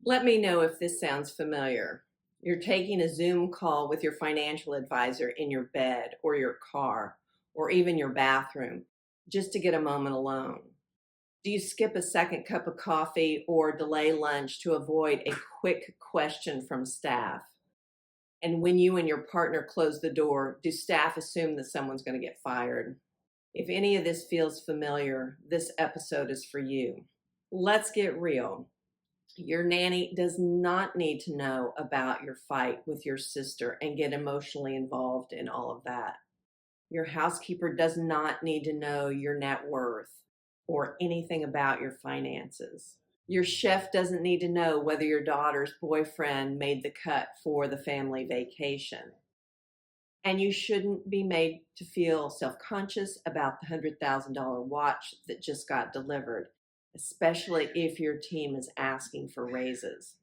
Let me know if this sounds familiar. You're taking a Zoom call with your financial advisor in your bed or your car or even your bathroom just to get a moment alone. Do you skip a second cup of coffee or delay lunch to avoid a quick question from staff? And when you and your partner close the door, do staff assume that someone's going to get fired? If any of this feels familiar, this episode is for you. Let's get real. Your nanny does not need to know about your fight with your sister and get emotionally involved in all of that. Your housekeeper does not need to know your net worth or anything about your finances. Your chef doesn't need to know whether your daughter's boyfriend made the cut for the family vacation. And you shouldn't be made to feel self-conscious about the $100,000 watch that just got delivered, especially if your team is asking for raises.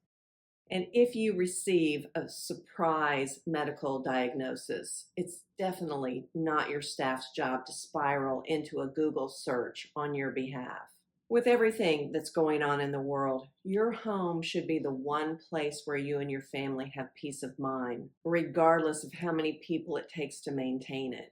And if you receive a surprise medical diagnosis, it's definitely not your staff's job to spiral into a Google search on your behalf. With everything that's going on in the world, your home should be the one place where you and your family have peace of mind, regardless of how many people it takes to maintain it.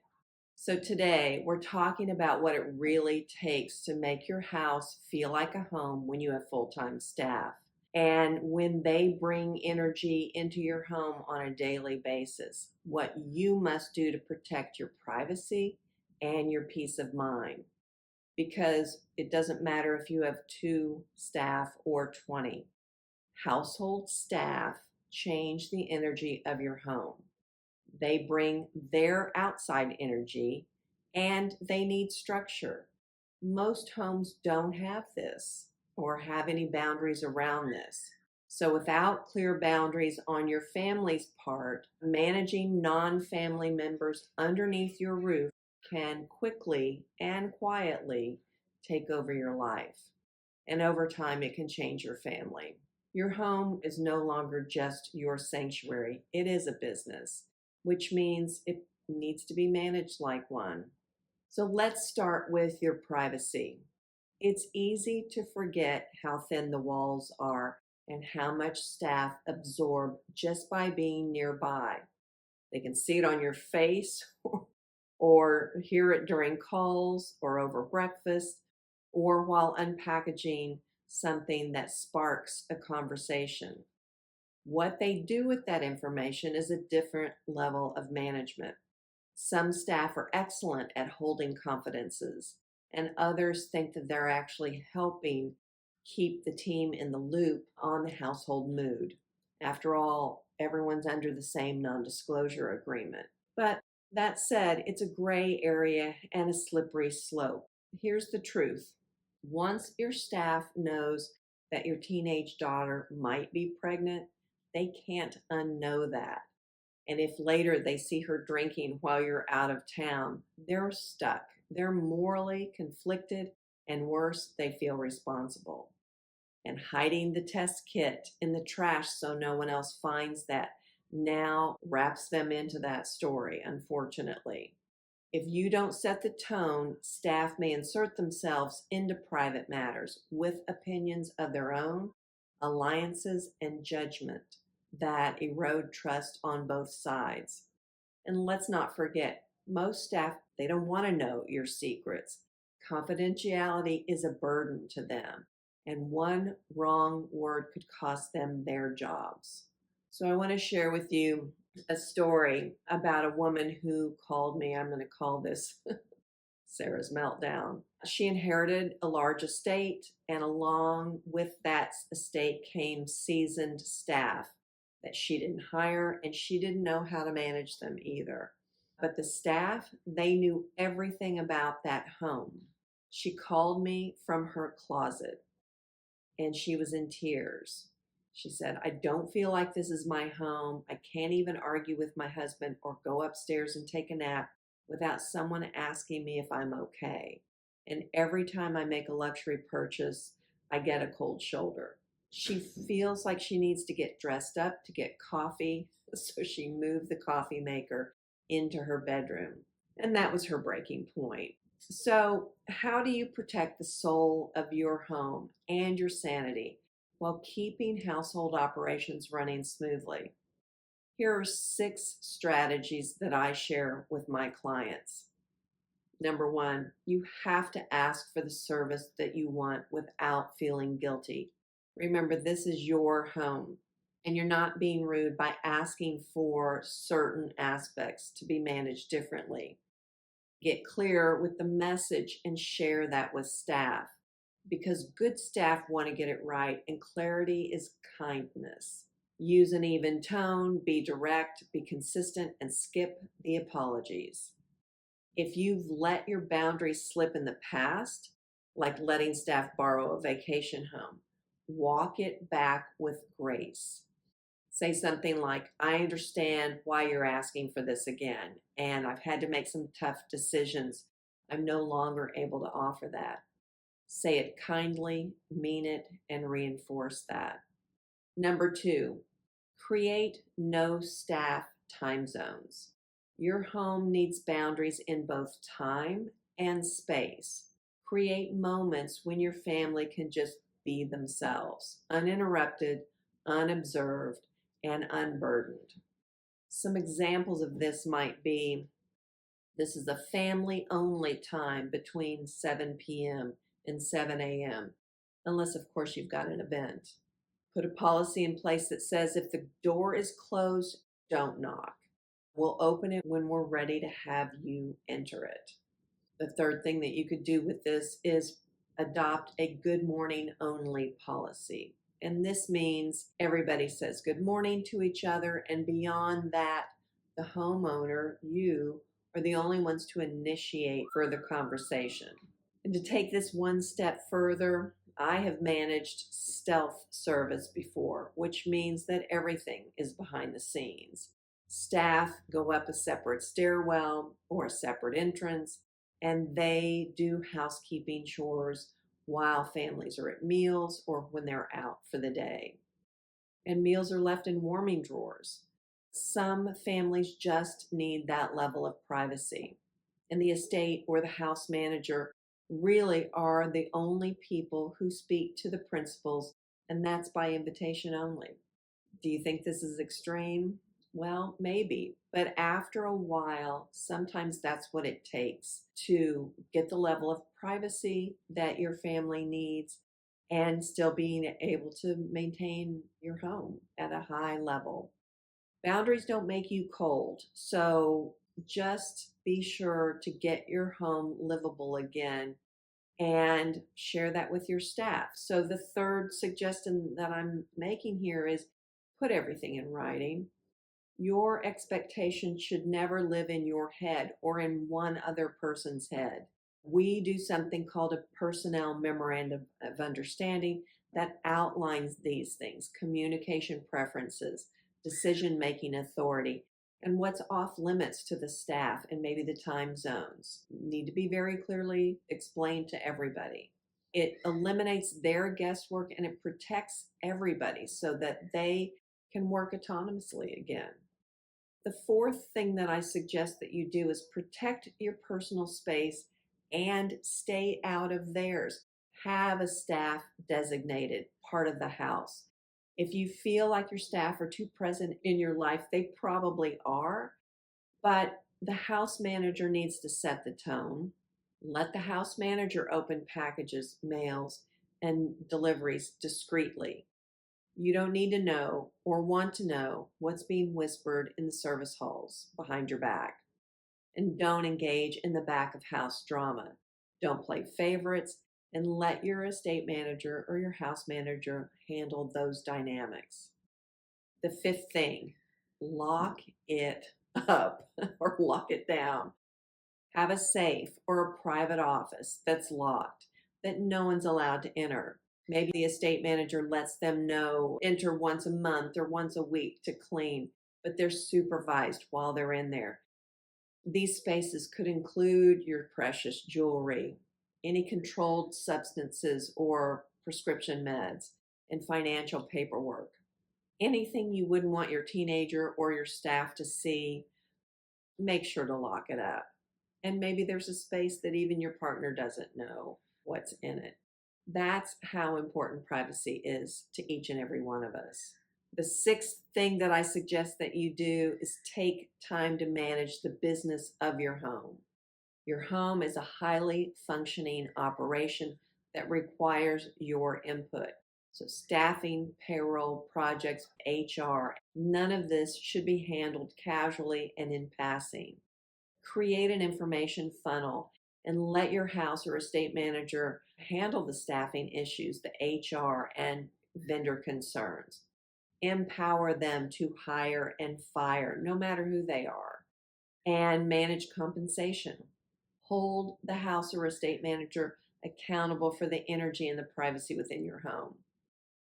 So today, we're talking about what it really takes to make your house feel like a home when you have full-time staff and when they bring energy into your home on a daily basis, what you must do to protect your privacy and your peace of mind. Because it doesn't matter if you have 2 staff or 20. Household staff change the energy of your home. They bring their outside energy and they need structure. Most homes don't have this or have any boundaries around this. So without clear boundaries on your family's part, managing non-family members underneath your roof can quickly and quietly take over your life. And over time, it can change your family. Your home is no longer just your sanctuary. It is a business, which means it needs to be managed like one. So let's start with your privacy. It's easy to forget how thin the walls are and how much staff absorb just by being nearby. They can see it on your face or hear it during calls or over breakfast or while unpackaging something that sparks a conversation. What they do with that information is a different level of management. Some staff are excellent at holding confidences, and others think that they're actually helping keep the team in the loop on the household mood. After all, everyone's under the same non-disclosure agreement. But that said, it's a gray area and a slippery slope. Here's the truth. Once your staff knows that your teenage daughter might be pregnant, they can't unknow that. And if later they see her drinking while you're out of town, they're stuck. They're morally conflicted, and worse, they feel responsible. And hiding the test kit in the trash so no one else finds that now wraps them into that story, unfortunately. If you don't set the tone, staff may insert themselves into private matters with opinions of their own, alliances, and judgment that erode trust on both sides. And let's not forget, most staff, they don't want to know your secrets. Confidentiality is a burden to them, and one wrong word could cost them their jobs. So I want to share with you a story about a woman who called me. I'm going to call this Sarah's Meltdown. She inherited a large estate, and along with that estate came seasoned staff that she didn't hire, and she didn't know how to manage them either. But the staff, they knew everything about that home. She called me from her closet, and she was in tears. She said, I don't feel like this is my home. I can't even argue with my husband or go upstairs and take a nap without someone asking me if I'm okay. And every time I make a luxury purchase, I get a cold shoulder. She feels like she needs to get dressed up to get coffee, so she moved the coffee maker into her bedroom. And that was her breaking point. So how do you protect the soul of your home and your sanity while keeping household operations running smoothly. Here are 6 strategies that I share with my clients. Number 1, you have to ask for the service that you want without feeling guilty. Remember, this is your home, and you're not being rude by asking for certain aspects to be managed differently. Get clear with the message and share that with staff, because good staff want to get it right, and clarity is kindness. Use an even tone, be direct, be consistent, and skip the apologies. If you've let your boundaries slip in the past, like letting staff borrow a vacation home, walk it back with grace. Say something like, I understand why you're asking for this again, and I've had to make some tough decisions. I'm no longer able to offer that. Say it kindly, mean it, and reinforce that. Number 2, create no staff time zones. Your home needs boundaries in both time and space. Create moments when your family can just be themselves, uninterrupted, unobserved, and unburdened. Some examples of this might be, this is a family-only time between 7 p.m. and 7 a.m., unless, of course, you've got an event. Put a policy in place that says if the door is closed, don't knock. We'll open it when we're ready to have you enter it. The third thing that you could do with this is adopt a good morning only policy. And this means everybody says good morning to each other, and beyond that, the homeowner, you, are the only ones to initiate further conversation. And to take this one step further, I have managed stealth service before, which means that everything is behind the scenes. Staff go up a separate stairwell or a separate entrance, and they do housekeeping chores while families are at meals or when they're out for the day. And meals are left in warming drawers. Some families just need that level of privacy, and the estate or the house manager really are the only people who speak to the principals, and that's by invitation only. Do you think this is extreme? Well, maybe, but after a while, sometimes that's what it takes to get the level of privacy that your family needs and still being able to maintain your home at a high level. Boundaries don't make you cold, so just be sure to get your home livable again and share that with your staff. So the third suggestion that I'm making here is put everything in writing. Your expectations should never live in your head or in one other person's head. We do something called a personnel memorandum of understanding that outlines these things: communication preferences, decision-making authority, and what's off limits to the staff, and maybe the time zones need to be very clearly explained to everybody. It eliminates their guesswork, and it protects everybody so that they can work autonomously again. The fourth thing that I suggest that you do is protect your personal space and stay out of theirs. Have a staff designated part of the house. If you feel like your staff are too present in your life, they probably are, but the house manager needs to set the tone. Let the house manager open packages, mails, and deliveries discreetly. You don't need to know or want to know what's being whispered in the service halls behind your back. And don't engage in the back of house drama. Don't play favorites, and let your estate manager or your house manager handle those dynamics. The fifth thing, lock it up or lock it down. Have a safe or a private office that's locked, that no one's allowed to enter. Maybe the estate manager lets them know, enter once a month or once a week to clean, but they're supervised while they're in there. These spaces could include your precious jewelry, any controlled substances or prescription meds, and financial paperwork. Anything you wouldn't want your teenager or your staff to see, make sure to lock it up. And maybe there's a space that even your partner doesn't know what's in it. That's how important privacy is to each and every one of us. The sixth thing that I suggest that you do is take time to manage the business of your home. Your home is a highly functioning operation that requires your input. So staffing, payroll, projects, HR, none of this should be handled casually and in passing. Create an information funnel and let your house or estate manager handle the staffing issues, the HR and vendor concerns. Empower them to hire and fire, no matter who they are, and manage compensation. Hold the house or estate manager accountable for the energy and the privacy within your home.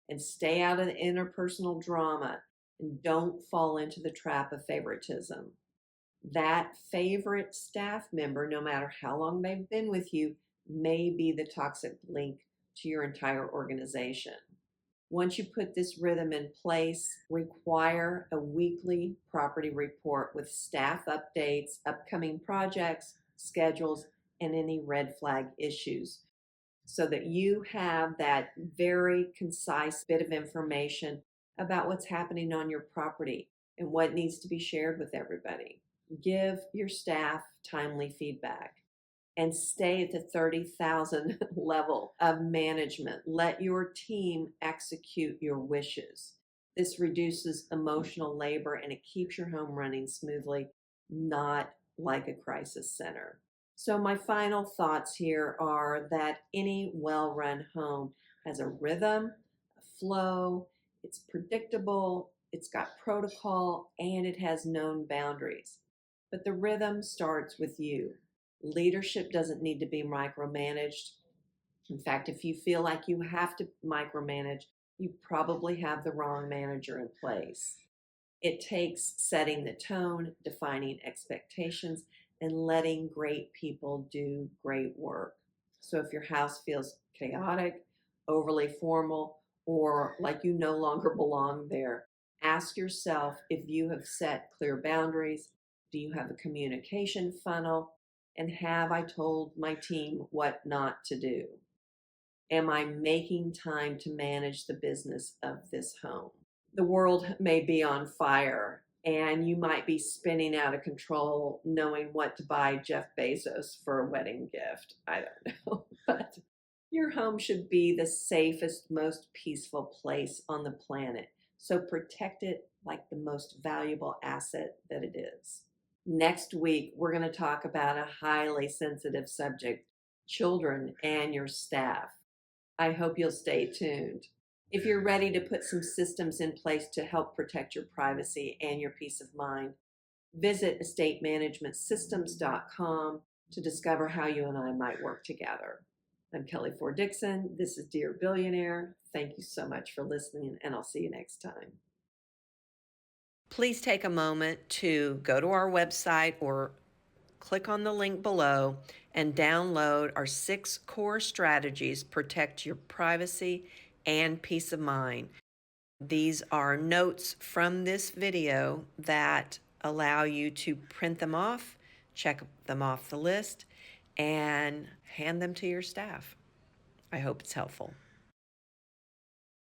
And stay out of the interpersonal drama and don't fall into the trap of favoritism. That favorite staff member, no matter how long they've been with you, may be the toxic link to your entire organization. Once you put this rhythm in place, require a weekly property report with staff updates, upcoming projects, schedules, and any red flag issues so that you have that very concise bit of information about what's happening on your property and what needs to be shared with everybody. Give your staff timely feedback and stay at the 30,000 level of management. Let your team execute your wishes. This reduces emotional labor and it keeps your home running smoothly, not like a crisis center. So my final thoughts here are that any well-run home has a rhythm, a flow, it's predictable, it's got protocol, and it has known boundaries. But the rhythm starts with you. Leadership doesn't need to be micromanaged. In fact, if you feel like you have to micromanage, you probably have the wrong manager in place. It takes setting the tone, defining expectations, and letting great people do great work. So if your house feels chaotic, overly formal, or like you no longer belong there, ask yourself if you have set clear boundaries. Do you have a communication funnel? And have I told my team what not to do? Am I making time to manage the business of this home? The world may be on fire and you might be spinning out of control knowing what to buy Jeff Bezos for a wedding gift. I don't know. But your home should be the safest, most peaceful place on the planet. So protect it like the most valuable asset that it is. Next week, we're going to talk about a highly sensitive subject, children and your staff. I hope you'll stay tuned. If you're ready to put some systems in place to help protect your privacy and your peace of mind, visit estatemanagementsystems.com to discover how you and I might work together. I'm Kelly Fore Dixon. This is Dear Billionaire. Thank you so much for listening, and I'll see you next time. Please take a moment to go to our website or click on the link below and download our 6 core strategies to protect your privacy and peace of mind. These are notes from this video that allow you to print them off, check them off the list, and hand them to your staff. I hope it's helpful.